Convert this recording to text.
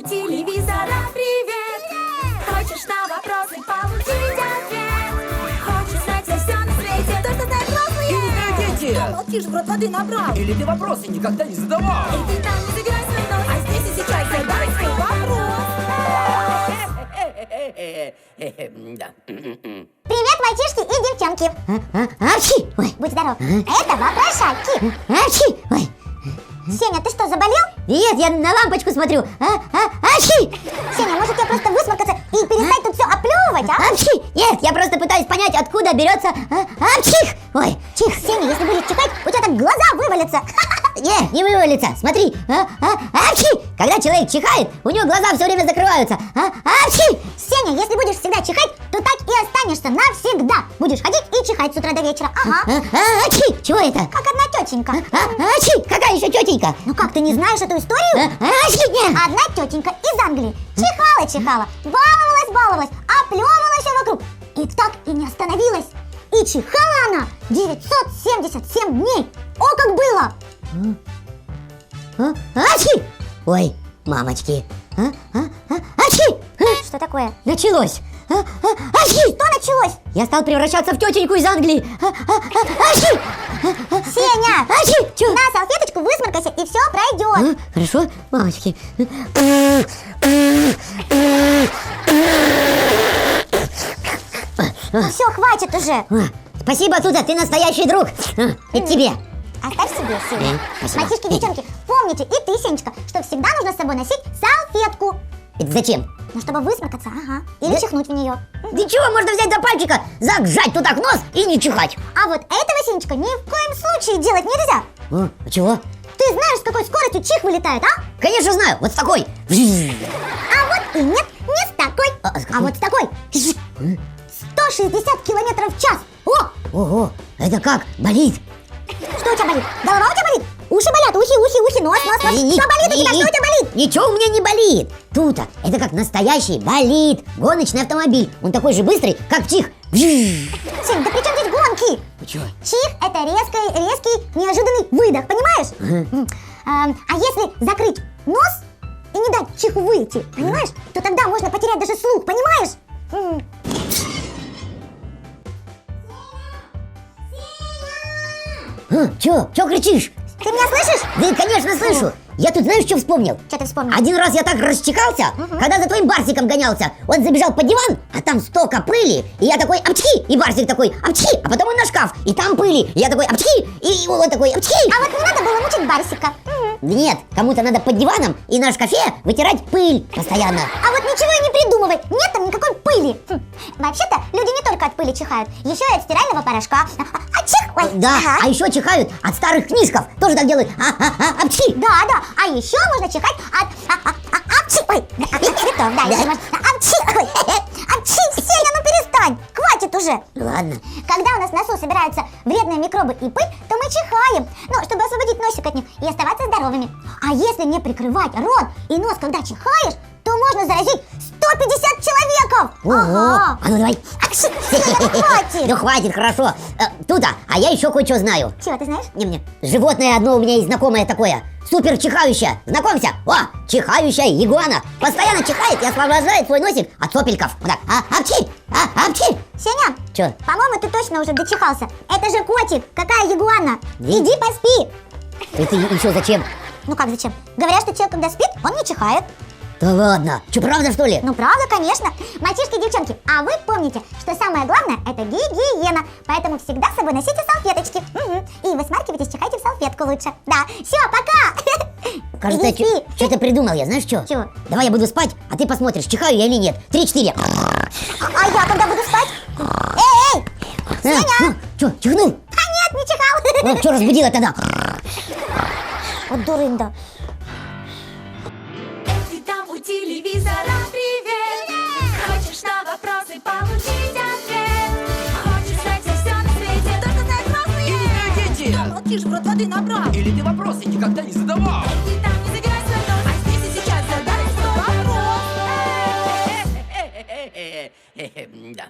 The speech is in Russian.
телевизора, привет! Хочешь на вопросы получить ответ? Хочешь знать все на свете, то, что знают взрослые? Или ты, дети! Да молчишь, в рот воды набрал. Или ты вопросы никогда не задавал? И ты там не задирай свой нос, а здесь и сейчас задай свой вопрос. Да. Привет, мальчишки и девчонки! Апчхи! Ой, будь здоров! Это вопрошайки! Апчхи! Ой! Сеня, ты что, заболел? Нет, я на лампочку смотрю! Апчхи! Сеня, может тебе просто высморкаться и перестать тут все оплевывать, а? Апчхи! Нет, я просто пытаюсь понять, откуда берется апчих! Ой, чих! Сеня, если будешь чихать, у тебя так глаза вывалятся! Не вывалится, смотри! Апчхи! Когда человек чихает, у него глаза все время закрываются! Апчхи! Сеня, если будешь всегда чихать, то так и останешься навсегда! Будешь ходить и чихать с утра до вечера, ага! Апчхи! Чего это? Как одна тетенька! Апчхи! Какая еще тетенька? Ну как, ты не знаешь эту историю? Апчхи! Нет! Одна тетенька из Англии чихала, баловалась, оплевывала все вокруг, и так и не остановилась! И чихала она 977 дней! О, как было! Апчхи! Ой, мамочки! Апчхи! Что такое? Началось! Апчхи! Что началось? Я стал превращаться в тетеньку из Англии! Апчхи! Сеня! Апчхи! Чё? На салфеточку высморкайся, и все пройдет! Хорошо, мамочки? Все, хватит уже! Спасибо, Туда, ты настоящий друг! Это тебе! Оставь себе, Сеня. Мальчишки, девчонки, помните, и ты, Сенечка, что всегда нужно с собой носить салфетку. Это зачем? Ну, чтобы высморкаться, ага. Или чихнуть в нее. Да чего, можно взять за пальчика, зажать туда в нос и не чихать. А вот этого, Сенечка, ни в коем случае делать нельзя. А чего? Ты знаешь, с какой скоростью чих вылетает, а? Конечно знаю, вот с такой. А вот и нет, не с такой. А вот с такой. 160 километров в час. Ого, это как? Болит? Что у тебя болит? Голова у тебя болит? Уши болят, ухи, нос. Что болит у тебя? Что у тебя болит? Ничего у меня не болит. Тута, это как настоящий болид. Гоночный автомобиль. Он такой же быстрый, как чих. Сень, да при чем здесь гонки? Чего? Чих — это резкий, неожиданный выдох, понимаешь? А если закрыть нос и не дать чиху выйти, понимаешь? То тогда можно потерять даже слух, понимаешь? Чё кричишь? Ты меня слышишь? Да, конечно, слышу. Я тут знаешь, что вспомнил? Что ты вспомнил? Один раз я так расчихался, когда за твоим Барсиком гонялся. Он забежал под диван, а там столько пыли. И я такой, апчхи, и Барсик такой, апчхи. А потом он на шкаф, и там пыли. И я такой, апчхи, и он такой, апчхи. А вот не надо было мучить Барсика. Нет, кому-то надо под диваном и на шкафе вытирать пыль постоянно. А вот ничего и не придумывай, нет там никакой пыли. Вообще-то люди не только от пыли чихают, еще и от стирального порошка. Ой, да, а еще чихают от старых книжков. Тоже так делают. Апчхи. Да, а еще можно чихать от апчхи. Ой, цветов, да, еще можно. Апчхи. Ой, апчхи. Сеня, ну перестань, хватит уже. Ладно. Когда у нас в носу собираются вредные микробы и пыль, то мы чихаем, ну, чтобы освободить носик от них и оставаться здоровыми. А если не прикрывать рот и нос, когда чихаешь, то можно заразить 150 человеков! Ага. А ну давай! Хватит! Ну хватит, хорошо. Туда, а я еще кое-что знаю. Чего, ты знаешь? Не мне. Животное одно у меня есть знакомое такое. Супер чихающее. Знакомься? О, чихающая игуана. Постоянно чихает и освобождает свой носик от сопельков. Вот так. Апчхи! Апчхи! Сеня! Че? По-моему, ты точно уже дочихался. Это же котик. Какая игуана? Иди поспи. Это еще зачем? Ну как зачем? Говорят, что человек, когда спит, он не чихает. Да ладно, что, правда, что ли? Ну правда, конечно. Мальчишки и девчонки, а вы помните, что самое главное — это гигиена. Поэтому всегда с собой носите салфеточки. И высмаркивайтесь, чихайте в салфетку лучше. Да, все, пока. Кажется, что-то придумал я, знаешь что? Чего? Давай я буду спать, а ты посмотришь, чихаю я или нет. 3-4. А я когда буду спать? Эй! Сеня! Что, чихнул? А нет, не чихал. Ну, что разбудила тогда? Вот дурында. Телевизора, привет! Хочешь на вопросы получить ответ? Хочешь знать все на свете, то, что знают взрослые? Или ты, дети! Да молчишь, в рот воды набрал. Или ты вопросы никогда не задавал? И там не задирай свой нос, а здесь и сейчас задай свой вопрос. Да.